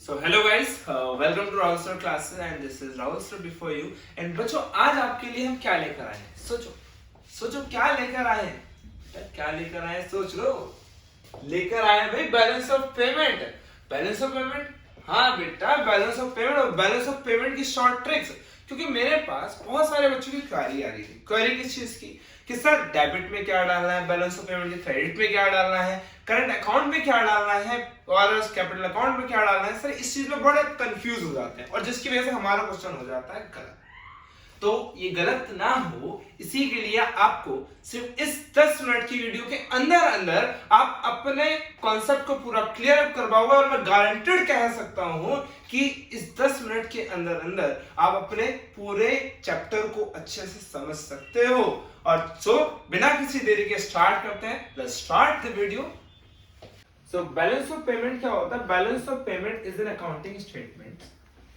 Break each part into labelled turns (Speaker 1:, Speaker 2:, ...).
Speaker 1: So hello guys, welcome to Rahul Sir classes and this is Rahul Sir before you and बच्चों आज आपके लिए हम क्या लेकर आए हैं? सोचो क्या लेकर आए हैं? क्या लेकर आए हैं? सोच लो। लेकर आए हैं भाई balance of payment. Balance of payment, हाँ बेटा बैलेंस ऑफ पेमेंट और बैलेंस ऑफ पेमेंट की शॉर्ट ट्रिक्स। क्योंकि मेरे पास बहुत सारे बच्चों की क्वेरी आ रही थी। क्वेरी किस चीज की कि सर डेबिट में क्या डालना है, बैलेंस ऑफ पेमेंट के क्रेडिट में क्या डालना है, करंट अकाउंट में क्या डालना है और कैपिटल अकाउंट में क्या डालना है। सर इस चीज में बड़े कंफ्यूज हो जाते हैं और जिसकी वजह से हमारा क्वेश्चन हो जाता है गलत। तो ये गलत ना हो इसी के लिए आपको सिर्फ इस 10 मिनट की वीडियो के अंदर अंदर आप अपने कॉन्सेप्ट को पूरा क्लियर अप करवाओगे और मैं गारंटेड कह सकता हूं कि इस 10 मिनट के अंदर अंदर आप अपने पूरे चैप्टर को अच्छे से समझ सकते हो। और सो बिना किसी देरी के स्टार्ट करते हैं। Let's start the video. So balance of payment क्या होता है? Balance of payment is an accounting statement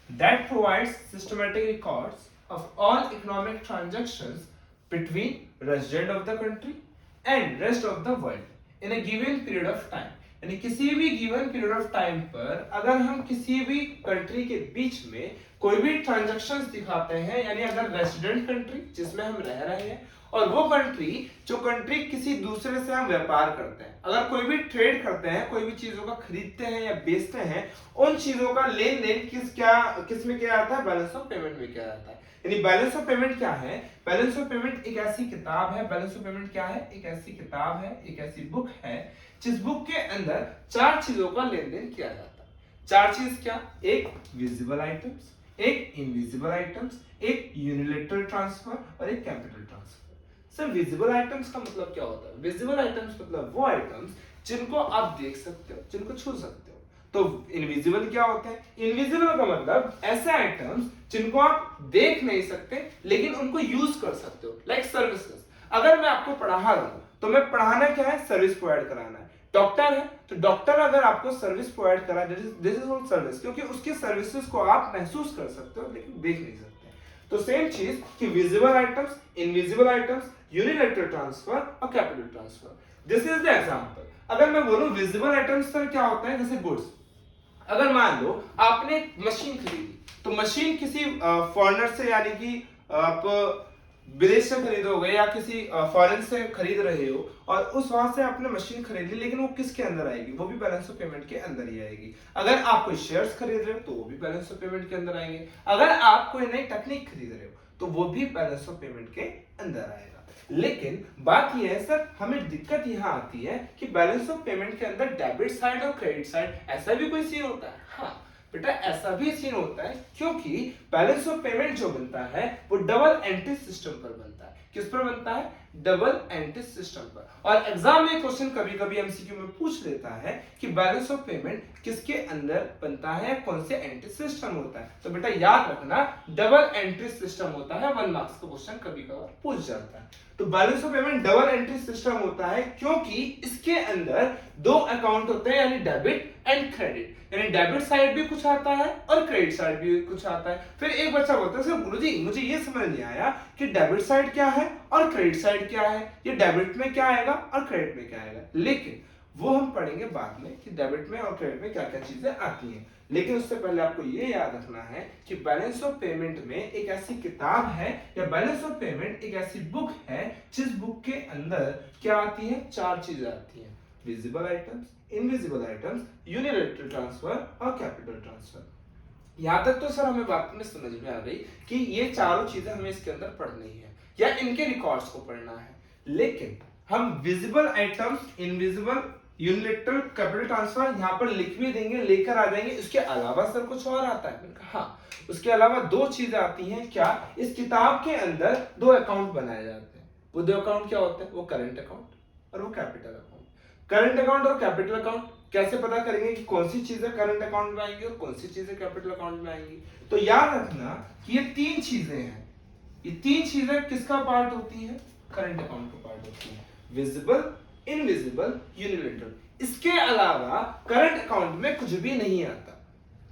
Speaker 1: that provides systematic records of all economic transactions between resident of the country and rest of the world in a given period of time। यानी किसी भी given period of time पर अगर हम किसी भी country के बीच में कोई भी ट्रांजैक्शंस दिखाते हैं, यानी अगर रेसिडेंट कंट्री जिसमें हम रह रहे हैं और वो कंट्री जो कंट्री किसी दूसरे से हम व्यापार करते हैं, अगर कोई भी ट्रेड करते हैं, कोई भी चीजों का खरीदते हैं या बेचते हैं, उन चीजों का लेन देन किस में क्या आता है? बैलेंस ऑफ पेमेंट में क्या आता है। यानी बैलेंस ऑफ पेमेंट क्या है? बैलेंस ऑफ पेमेंट एक ऐसी किताब है। बैलेंस ऑफ पेमेंट क्या है? एक ऐसी किताब है, एक ऐसी बुक है जिस बुक के अंदर 4 चीजों का लेन देन किया जाता है। 4 चीज क्या? एक विजिबल आइटम्स, एक इनविजिबल आइटम्स, एक यूनिलैटरल ट्रांसफर और एक capital transfer. Sir visible items का मतलब क्या होता है? विजिबल आइटम्स मतलब वो आइटम्स जिनको आप देख सकते हो, जिनको छू सकते हो। तो इनविजिबल क्या होते हैं? इनविजिबल का मतलब ऐसे आइटम्स जिनको आप देख नहीं सकते लेकिन उनको यूज कर सकते हो, लाइक सर्विसेज। अगर मैं आपको पढ़ा रहा हूं तो मैं पढ़ाना क्या है? सर्विस प्रोवाइड कराना है। डॉक्टर है तो डॉक्टर अगर आपको सर्विस प्रोवाइड करा, दिस इज ऑल सर्विस, क्योंकि उसकी सर्विसेज को आप महसूस कर सकते हो लेकिन देख नहीं सकते। तो सेम चीज कि visible items, invisible items, unilateral transfer और capital transfer. This is the example. अगर मैं बोलूं विजिबल आइटम्स सर क्या होता है? जैसे गुड्स। अगर मान लो आपने मशीन खरीदी तो मशीन किसी फॉरेनर से, यानी कि आप विदेश से खरीदोगे या किसी फॉरेन से खरीद रहे हो और उस वहां से आपने मशीन खरीद ली, लेकिन वो किसके अंदर आएगी? वो भी बैलेंस ऑफ पेमेंट के अंदर ही आएगी। अगर आप कोई शेयर्स खरीद रहे हो तो वो भी बैलेंस ऑफ पेमेंट के अंदर आएंगे। अगर आप कोई नई टेक्निक खरीद रहे हो तो वो भी बैलेंस ऑफ पेमेंट के अंदर आएगा। लेकिन बात यह है सर, हमें दिक्कत यहां आती है कि बैलेंस ऑफ पेमेंट के अंदर डेबिट साइड और क्रेडिट साइड ऐसा भी कोई सीन होता है? हाँ बेटा ऐसा भी सीन होता है, क्योंकि बैलेंस ऑफ पेमेंट जो बनता है वो डबल एंट्री सिस्टम पर बनता है। किस पर बनता है? डबल एंट्री सिस्टम पर। और एग्जाम में क्वेश्चन कभी कभी एमसीक्यू में पूछ लेता है कि बैलेंस ऑफ पेमेंट किसके अंदर बनता है, कौन से एंट्री सिस्टम होता है। तो बेटा याद रखना डबल एंट्री सिस्टम होता है। 1 मार्क्स का क्वेश्चन कभी कभार पूछ जाता है। तो balance of payment double entry system होता है क्योंकि इसके अंदर 2 अकाउंट होते हैं, यानी डेबिट एंड क्रेडिट। यानी डेबिट साइड भी कुछ आता है और क्रेडिट साइड भी कुछ आता है। फिर एक बच्चा बोलता है सर गुरुजी मुझे ये समझ नहीं आया कि डेबिट साइड क्या है और क्रेडिट साइड क्या है, ये डेबिट में क्या आएगा और क्रेडिट में क्या आएगा। लेकिन वो हम पढ़ेंगे बाद में कि डेबिट में और क्रेडिट में क्या क्या चीजें आती हैं। लेकिन उससे पहले आपको ये याद रखना है कि बैलेंस ऑफ पेमेंट में एक ऐसी किताब है या बैलेंस ऑफ पेमेंट एक ऐसी बुक है जिस बुक के अंदर क्या आती है? 4 चीजें आती हैं, visible items, invisible items, unilateral transfer और कैपिटल ट्रांसफर। यहां तक तो सर हमें बात में समझ में आ गई कि ये चारों चीजें हमें इसके अंदर पढ़नी है या इनके रिकॉर्ड्स को पढ़ना है। लेकिन हम visible items, invisible, unilateral, capital transfer यहां पर लिख भी देंगे, लेकर आ जाएंगे। इसके अलावा सर कुछ और आता है? हाँ, उसके अलावा 2 चीजें आती हैं। क्या? इस किताब के अंदर 2 अकाउंट बनाए जाते हैं। वो 2 अकाउंट क्या होते हैं? वो करंट अकाउंट और वो कैपिटल अकाउंट। करंट अकाउंट और कैपिटल अकाउंट कैसे पता करेंगे कि कौन सी चीजें करंट अकाउंट में आएंगी और कौन सी चीजें कैपिटल अकाउंट में आएंगी? तो याद रखना कि ये 3 चीजें हैं। ये 3 चीजें किसका पार्ट होती है? करंट अकाउंट का पार्ट होती है। Visible, invisible, unilateral. इसके अलावा करंट अकाउंट में कुछ भी नहीं आता।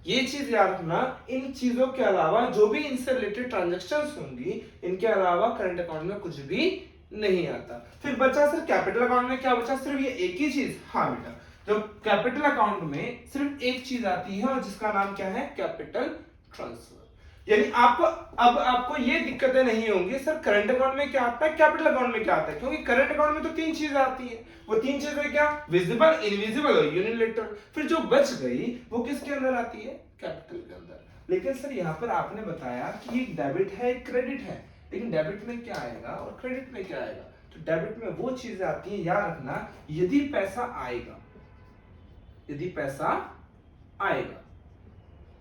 Speaker 1: ये चीज याद रखना, इन चीजों के अलावा जो भी इनसे रिलेटेड ट्रांजैक्शंस होंगी, इनके अलावा करंट अकाउंट में कुछ भी नहीं आता। फिर बचा सर कैपिटल अकाउंट में क्या बचा? सिर्फ ये एक ही चीज। हाँ बेटा, जो कैपिटल अकाउंट में सिर्फ एक चीज आती है और जिसका नाम क्या है, कैपिटल ट्रांसफर। यानी आपको ये दिक्कतें नहीं होंगी सर करंट अकाउंट में क्या आता है, कैपिटल अकाउंट में क्या आता है, क्योंकि करंट अकाउंट में तो 3 चीजें आती है। वो 3 चीजें क्या, विजिबल, इनविजिबल और यूनिलैटरल। फिर जो बच गई वो किसके अंदर आती है, कैपिटल के अंदर। लेकिन सर यहाँ पर आपने बताया कि एक डेबिट है एक क्रेडिट है, लेकिन डेबिट में क्या आएगा और क्रेडिट में क्या आएगा। तो डेबिट में वो चीजें आती है, याद रखना, यदि पैसा आएगा, यदि पैसा आएगा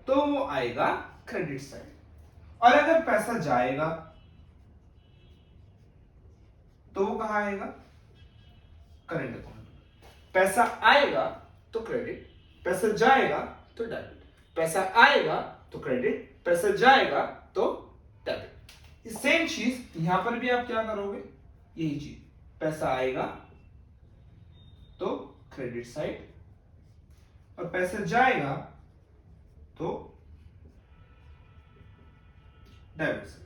Speaker 1: तो वो आएगा क्रेडिट साइड, और अगर पैसा जाएगा तो वो कहां आएगा, करंट अकाउंट। पैसा आएगा तो क्रेडिट, पैसा जाएगा तो डेबिट, पैसा आएगा तो क्रेडिट, पैसा जाएगा तो डेबिट। सेम चीज यहां पर भी आप क्या करोगे, यही चीज, पैसा आएगा तो क्रेडिट साइड और पैसा जाएगा तो डेबिट साइड।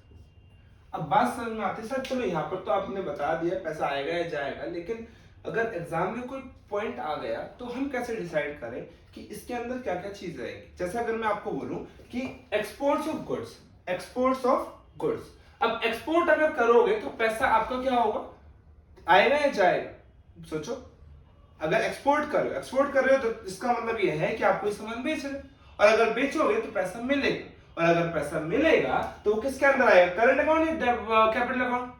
Speaker 1: अब बात समझ में आती है सर, चलो यहाँ पर तो आपने बता दिया पैसा आएगा या जाएगा, लेकिन अगर एग्जाम में कोई पॉइंट आ गया तो हम कैसे डिसाइड करें कि इसके अंदर क्या क्या चीज रहेगी। जैसे अगर मैं आपको बोलूं कि exports of goods, exports of goods, अब एक्सपोर्ट अगर करोगे तो पैसा आपका क्या होगा, आएगा या जाएगा। सोचो, अगर एक्सपोर्ट कर रहे हो तो इसका मतलब यह है कि आप कोई सामान बेच रहे हो, और अगर बेचोगे तो पैसा मिलेगा, और अगर पैसा मिलेगा तो वो किसके अंदर आएगा, करंट अकाउंट या कैपिटल अकाउंट,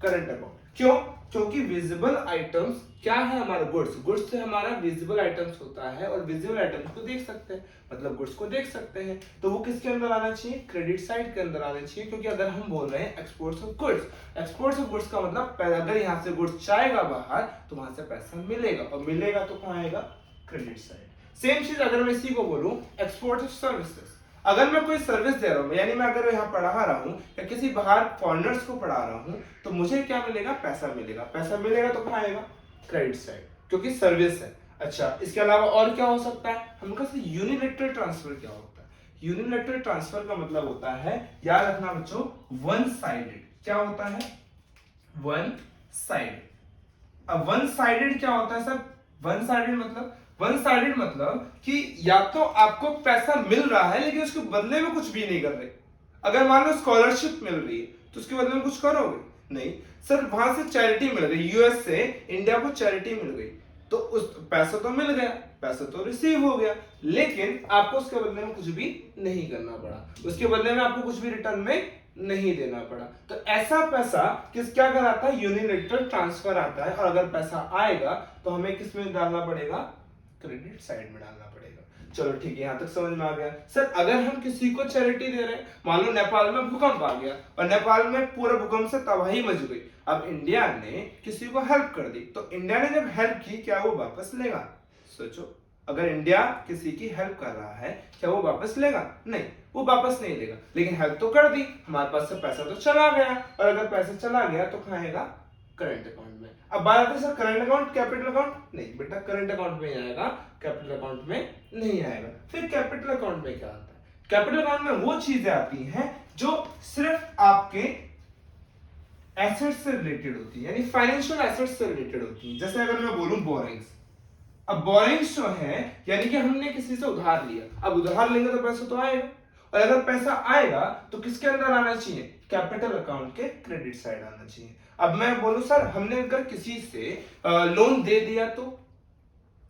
Speaker 1: करंट अकाउंट। क्यों, क्योंकि विजिबल आइटम्स क्या है हमारा, गुड्स, गुड्स से हमारा विजिबल आइटम्स होता है, और विजिबल आइटम्स को देख सकते हैं, मतलब गुड्स को देख सकते हैं, तो वो किसके अंदर आना चाहिए, क्रेडिट साइड के अंदर आना चाहिए। क्योंकि अगर हम बोल रहे हैं exports of goods, exports of goods का मतलब अगर यहाँ से गुड्स जाएगा बाहर तो वहां से पैसा मिलेगा, और मिलेगा तो कहाँ आएगा, क्रेडिट साइड। सेम चीज अगर मैं इसी को बोलूं एक्सपोर्ट ऑफ सर्विसेज, अगर मैं कोई सर्विस दे रहा हूं, यानी मैं अगर यहाँ पढ़ा रहा हूं या किसी बाहर फॉरेनर्स को पढ़ा रहा हूं, तो मुझे क्या मिलेगा, पैसा मिलेगा, पैसा मिलेगा तो कहाँ आएगा, क्रेडिट साइड, क्योंकि सर्विस है। अच्छा, इसके अलावा और क्या हो सकता है, हम कहते हैं यूनिलैटरल ट्रांसफर क्या होता है। यूनिलैटरल ट्रांसफर का मतलब होता है, याद रखना बच्चों, वन साइडेड। क्या होता है, वन साइडेड। अब वन साइडेड क्या होता है सर, वन साइडेड मतलब कि या तो आपको पैसा मिल रहा है लेकिन उसके बदले में कुछ भी नहीं कर रहे। अगर मान लो स्कॉलरशिप मिल रही है तो उसके बदले में कुछ करोगे, नहीं सर। वहां से चैरिटी मिल गई, यूएस से इंडिया को चैरिटी मिल गई, तो उस पैसा तो मिल गया, पैसा तो रिसीव हो गया, लेकिन आपको उसके बदले में कुछ भी नहीं करना पड़ा, उसके बदले में आपको कुछ भी रिटर्न में नहीं देना पड़ा। तो ऐसा पैसा क्या कराता है, यूनिलैटरल ट्रांसफर आता है, और अगर पैसा आएगा तो हमें किस में डालना पड़ेगा, क्रेडिट साइड में डालना पड़ेगा। चलो ठीक है, यहां तक समझ में आ गया। सर अगर हम किसी को चैरिटी दे रहे हैं, मान लो नेपाल में भूकंप आ गया और नेपाल में पूरे भूकंप से तबाही मच गई, अब इंडिया ने किसी को हेल्प कर दी, तो इंडिया ने जब हेल्प की क्या वो वापस लेगा, सोचो। अगर इंडिया किसी की हेल्प कर रहा है क्या वो वापस लेगा, नहीं, वो वापस नहीं लेगा, लेकिन हेल्प तो कर दी, हमारे पास से पैसा तो चला गया, और अगर पैसा चला गया तो कहाँ आएगा, करंट अकाउंट में। अब बात आती है sir current account capital account, नहीं बेटा, करंट अकाउंट में आएगा, कैपिटल अकाउंट में नहीं आएगा। फिर कैपिटल अकाउंट में क्या आता है, कैपिटल अकाउंट में वो चीजें आती हैं जो सिर्फ आपके एसेट्स से रिलेटेड होती है, यानी फाइनेंशियल एसेट्स से रिलेटेड होती है। जैसे अगर मैं बोलूं बोरिंग्स, अब बोरिंग्स जो है यानी कि हमने किसी से उधार लिया, अब उधार लेंगे तो पैसा तो आएगा, और अगर पैसा आएगा तो किसके अंदर आना चाहिए, कैपिटल अकाउंट के क्रेडिट साइड आना चाहिए। अब मैं बोलूं सर हमने अगर किसी से लोन दे दिया, तो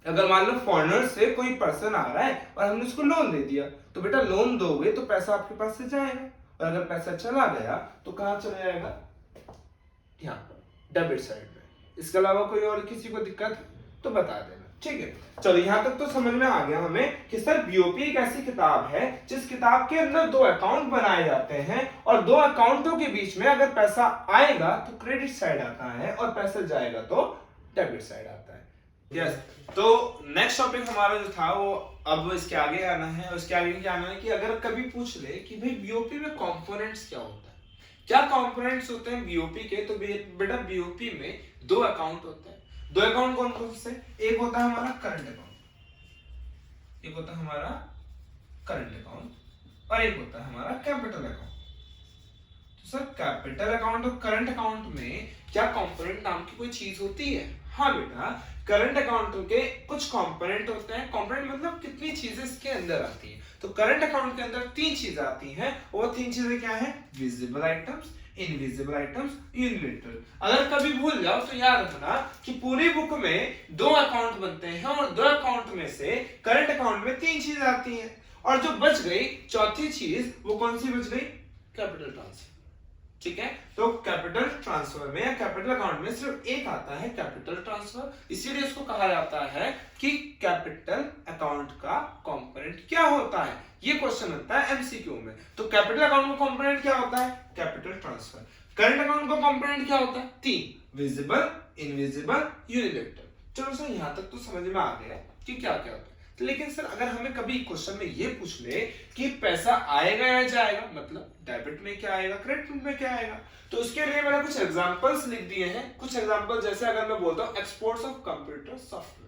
Speaker 1: अगर मान लो फॉरेनर से कोई पर्सन आ रहा है और हमने उसको लोन दे दिया, तो बेटा लोन दोगे तो पैसा आपके पास से जाएगा, और अगर पैसा चला गया तो कहां चला जाएगा, यहाँ पर डेबिट साइड में। इसके अलावा कोई और किसी को दिक्कत तो बता देना, ठीक है। चलो यहां तक तो समझ में आ गया हमें कि सर बीओपी एक ऐसी किताब है जिस किताब के अंदर 2 अकाउंट बनाए जाते हैं, और 2 अकाउंटों के बीच में अगर पैसा आएगा तो क्रेडिट साइड आता है, और पैसा जाएगा तो डेबिट साइड आता है। यस, तो नेक्स्ट टॉपिक हमारा जो था वो अब इसके आगे आना है, और इसके आगे क्या आना है कि अगर कभी पूछ ले कि भाई बीओपी में कंपोनेंट्स क्या होता है, क्या कंपोनेंट्स होते हैं बीओपी के, तो बेटा बीओपी में 2 अकाउंट होते हैं। 2 अकाउंट कौन कौन से, एक होता है हमारा करंट अकाउंट, एक होता है हमारा करंट अकाउंट, और एक होता है हमारा कैपिटल अकाउंट। तो सर कैपिटल अकाउंट और करंट अकाउंट में क्या कंपोनेंट नाम की कोई चीज होती है, हाँ बेटा, करंट अकाउंट के कुछ कंपोनेंट होते हैं। कंपोनेंट मतलब कितनी चीजें इसके अंदर आती हैं। तो करंट अकाउंट के अंदर 3 चीजें आती हैं। वो 3 चीजें क्या है? Visible items, invisible items, unilateral. अगर कभी भूल जाओ तो याद रखना कि पूरी बुक में 2 अकाउंट बनते हैं और 2 अकाउंट में से करंट अकाउंट में 3 चीजें आती हैं, और जो बच गई चौथी चीज वो कौन सी बच गई? Capital transfer. ठीक है, तो कैपिटल ट्रांसफर में या कैपिटल अकाउंट में सिर्फ एक आता है, कैपिटल ट्रांसफर। इसीलिए इसको कहा जाता है कि कैपिटल अकाउंट का कंपोनेंट क्या होता है। ये क्वेश्चन बनता है एमसीक्यू में। तो कैपिटल अकाउंट का कंपोनेंट क्या होता है? Capital transfer. करंट अकाउंट का कंपोनेंट क्या होता है? 3, विजिबल, इनविजिबल, यूनिलेटरल। चलो सर, यहां तक तो समझ में आ गया कि क्या क्या होता है। तो लेकिन सर, अगर हमें कभी क्वेश्चन में ये पूछ ले कि पैसा आएगा या जाएगा, मतलब डेबिट में क्या आएगा, क्रेडिट में क्या आएगा, तो उसके लिए मैंने कुछ एग्जांपल्स लिख दिए हैं। कुछ एग्जांपल जैसे अगर मैं बोलता हूं एक्सपोर्ट्स ऑफ कंप्यूटर सॉफ्टवेयर।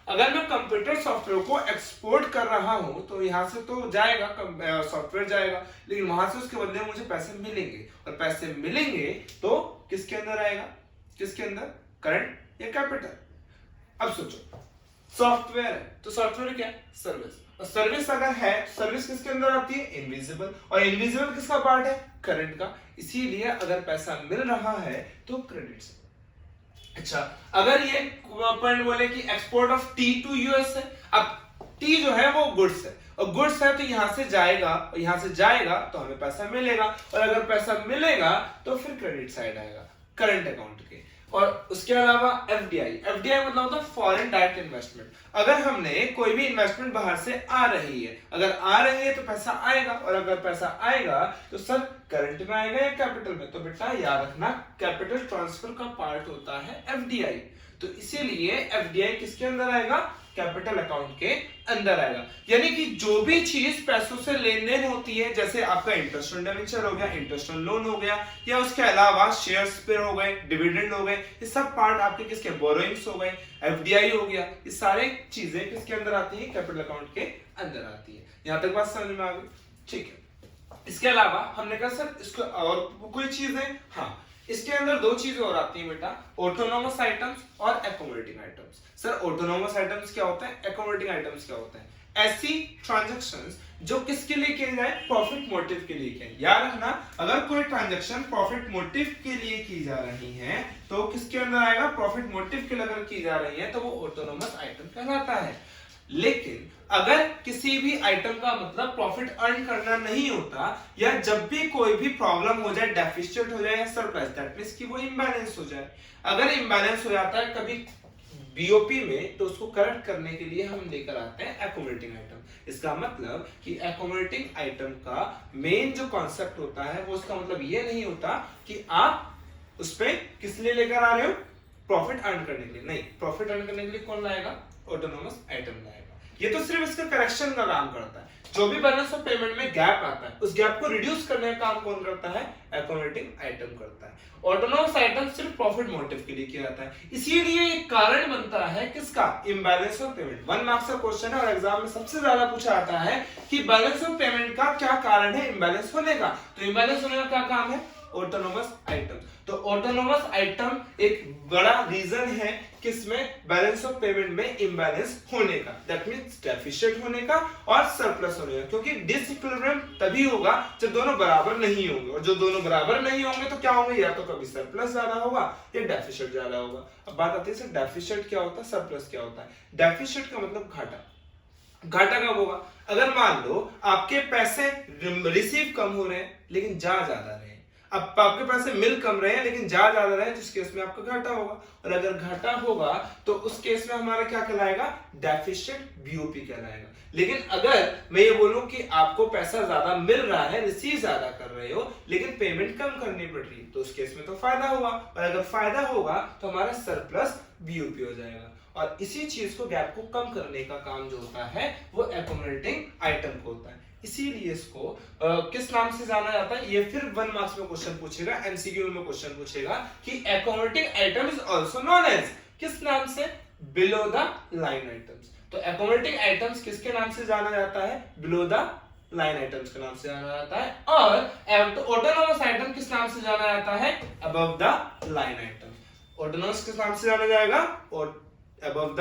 Speaker 1: अगर मैं कंप्यूटर सॉफ्टवेयर को एक्सपोर्ट कर रहा हूं तो यहां से तो जाएगा, सॉफ्टवेयर जाएगा, लेकिन वहां से उसके बदले मुझे पैसे मिलेंगे, और पैसे मिलेंगे तो किसके अंदर आएगा? किसके अंदर? करंट या कैपिटल? अब सोचो, सॉफ्टवेयर है तो सॉफ्टवेयर क्या है? सर्विस। और सर्विस अगर है, सर्विस किसके अंदर आती है? इनविजिबल। और इनविजिबल किसका पार्ट है? करंट का। इसीलिए अगर पैसा मिल रहा है तो क्रेडिट से। अच्छा, अगर ये पॉइंट बोले कि export of tea to US है, अब टी जो है वो गुड्स है, और गुड्स है तो यहां से जाएगा, और यहां से जाएगा तो हमें पैसा मिलेगा, और अगर पैसा मिलेगा तो फिर क्रेडिट साइड आएगा करंट अकाउंट के। और उसके अलावा एफडीआई। एफडीआई मतलब होता है फॉरेन डायरेक्ट इन्वेस्टमेंट। अगर हमने कोई भी इन्वेस्टमेंट बाहर से आ रही है, अगर आ रही है तो पैसा आएगा, और अगर पैसा आएगा तो सर करंट में आएगा या कैपिटल में? तो बेटा याद रखना, कैपिटल ट्रांसफर का पार्ट होता है एफडीआई। तो इसीलिए एफडीआई किसके अंदर आएगा? कैपिटल अकाउंट के अंदर आएगा। यानी कि जो भी चीज पैसों से लेन देन होती है, जैसे आपका इंटरेस्ट ऑन डिबेंचर हो गया, इंटरेस्ट ऑन लोन हो गया, या उसके अलावा शेयर्स पे हो गए, डिविडेंड हो गए, ये सब पार्ट आपके किसके? बोरोइंग्स हो गए, एफडीआई हो गया, ये सारे चीजें किसके अंदर आती है? कैपिटल अकाउंट के अंदर आती है। यहां तक बात समझ में आ गई? ठीक है। इसके अलावा हमने कहा सर इसको और कोई चीज है? हाँ, इसके अंदर 2 चीजें और आती हैं बेटा, ऑटोनोमस आइटम्स और accumulating items. Sir autonomous items क्या होता है? एक्यूमुलेटिंग आइटम्स क्या होता है? ऐसी ट्रांजैक्शंस जो किसके लिए किए जाए? प्रॉफिट मोटिव के लिए किए। याद रखना, अगर कोई ट्रांजैक्शन प्रॉफिट मोटिव के लिए की जा रही है तो किसके अंदर आएगा? प्रॉफिट मोटिव के लिए अगर की जा रही है तो वो ऑटोनोमस आइटम कहलाता है। लेकिन अगर किसी भी आइटम का मतलब प्रॉफिट अर्न करना नहीं होता, या जब भी कोई भी प्रॉब्लम हो जाए, डेफिसिट हो जाए या सरप्लस, दैट मींस कि वो इंबैलेंस हो जाए। अगर इंबैलेंस हो जाता है कभी बीओपी में, तो उसको करेक्ट करने के लिए हम लेकर आते हैं एक्यूमुलेटिंग आइटम। इसका मतलब कि एक्यूमुलेटिंग आइटम का मेन जो कॉन्सेप्ट होता है वो, उसका मतलब ये नहीं होता कि आप उस पे किस लिए लेकर आ रहे हो? प्रॉफिट अर्न करने के लिए नहीं। प्रॉफिट अर्न करने के लिए कौन लाएगा? ऑटोनोमस आइटम लाएगा। ये तो सिर्फ इसका करेक्शन का काम करता है। जो भी बैलेंस ऑफ पेमेंट में गैप आता है, उस गैप को रिड्यूस करने का काम कौन करता है? एक्यूमुलेटिंग आइटम करता है। ऑटोनोमस आइटम सिर्फ प्रॉफिट मोटिव के लिए किया जाता है। इसीलिए एक कारण बनता है किसका? Imbalance of payment. 1 मार्क्स का क्वेश्चन है और एग्जाम में सबसे ज्यादा पूछा जाता है कि बैलेंस ऑफ पेमेंट का क्या कारण है इम्बैलेंस होने का। तो इम्बैलेंस होने का क्या काम है? Autonomous item. तो ऑटोनोमस आइटम एक बड़ा रीजन है किसमें? बैलेंस ऑफ पेमेंट में इंबैलेंस होने का, दैट मींस डेफिशिएंट होने का और सरप्लस होने का। क्योंकि डिसइक्विलिब्रियम तभी होगा जब दोनों बराबर नहीं होंगे, और जो दोनों बराबर नहीं होंगे तो क्या होंगे? या तो कभी सरप्लस ज्यादा होगा या डेफिशिएंट ज्यादा होगा। अब बात आती है सर डेफिशिएंट क्या होता है, सरप्लस क्या होता है? डेफिशिएंट का मतलब घाटा। घाटा कब होगा? अगर मान लो आपके पैसे रिसीव कम हो रहे हैं लेकिन जा ज्यादा रहे हैं। अब आपके पैसे मिल कम रहे हैं लेकिन जा ज्यादा रहे हैं, जिस केस में आपका घाटा होगा। और अगर घाटा होगा तो उस केस में हमारा क्या कहलाएगा? डेफिशिएंट बीओपी कहलाएगा। लेकिन अगर मैं ये बोलूं कि आपको पैसा ज्यादा मिल रहा है, रिसीव ज्यादा कर रहे हो, लेकिन पेमेंट कम करनी पड़ रही है, तो उस केस में तो फायदा होगा। और अगर फायदा होगा तो हमारा सरप्लस बीओपी हो जाएगा। और इसी चीज को, गैप को कम करने का काम जो होता है वो एक्यूमुलेटिंग आइटम को होता है। इसीलिए इसको किस नाम से जाना जाता है? ये फिर 1 मार्क्स में क्वेश्चन पूछेगा, एमसीक्यू में क्वेश्चन पूछेगा कि accumulating item is also known as, किस नाम से? Below the line items. तो एक्यूमुलेटिंग आइटम्स किसके नाम से जाना जाता है? बिलो द लाइन आइटम्स के नाम से जाना जाता है। और ऑटोनोमस आइटम किस नाम से जाना जाता है? Above the line item. Ordinals के नाम से जाना जाएगा और अबव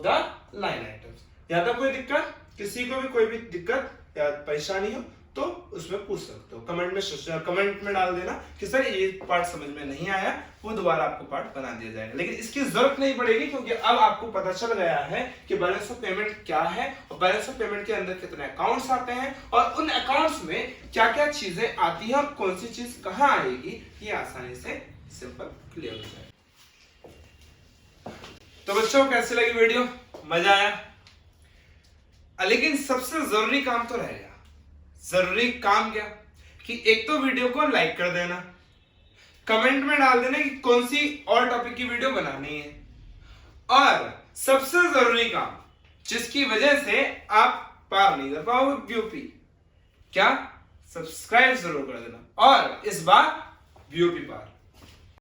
Speaker 1: द लाइन आइटम्स। यहाँ तक कोई दिक्कत, किसी को भी कोई भी दिक्कत या परेशानी हो तो उसमें पूछ सकते हो, कमेंट में डाल देना कि सर ये पार्ट समझ में नहीं आया, वो दोबारा आपको पार्ट बना दिया जाएगा। लेकिन इसकी जरूरत नहीं पड़ेगी क्योंकि अब आपको पता चल गया है कि बैलेंस ऑफ पेमेंट क्या है और बैलेंस ऑफ पेमेंट के अंदर कितने अकाउंट्स आते हैं और उन अकाउंट्स में क्या क्या चीजें आती है और कौन सी चीज कहाँ आएगी, ये आसानी से सिंपल क्लियर हो जाएगा। तो बच्चों कैसी लगी वीडियो, मजा आया? लेकिन सबसे जरूरी काम तो रहेगा। जरूरी काम क्या कि एक तो वीडियो को लाइक कर देना, कमेंट में डाल देना कि कौन सी और टॉपिक की वीडियो बनानी है, और सबसे जरूरी काम जिसकी वजह से आप पार नहीं कर पाओगे बीओपी, क्या? सब्सक्राइब जरूर कर देना और इस बार बीओपी पार।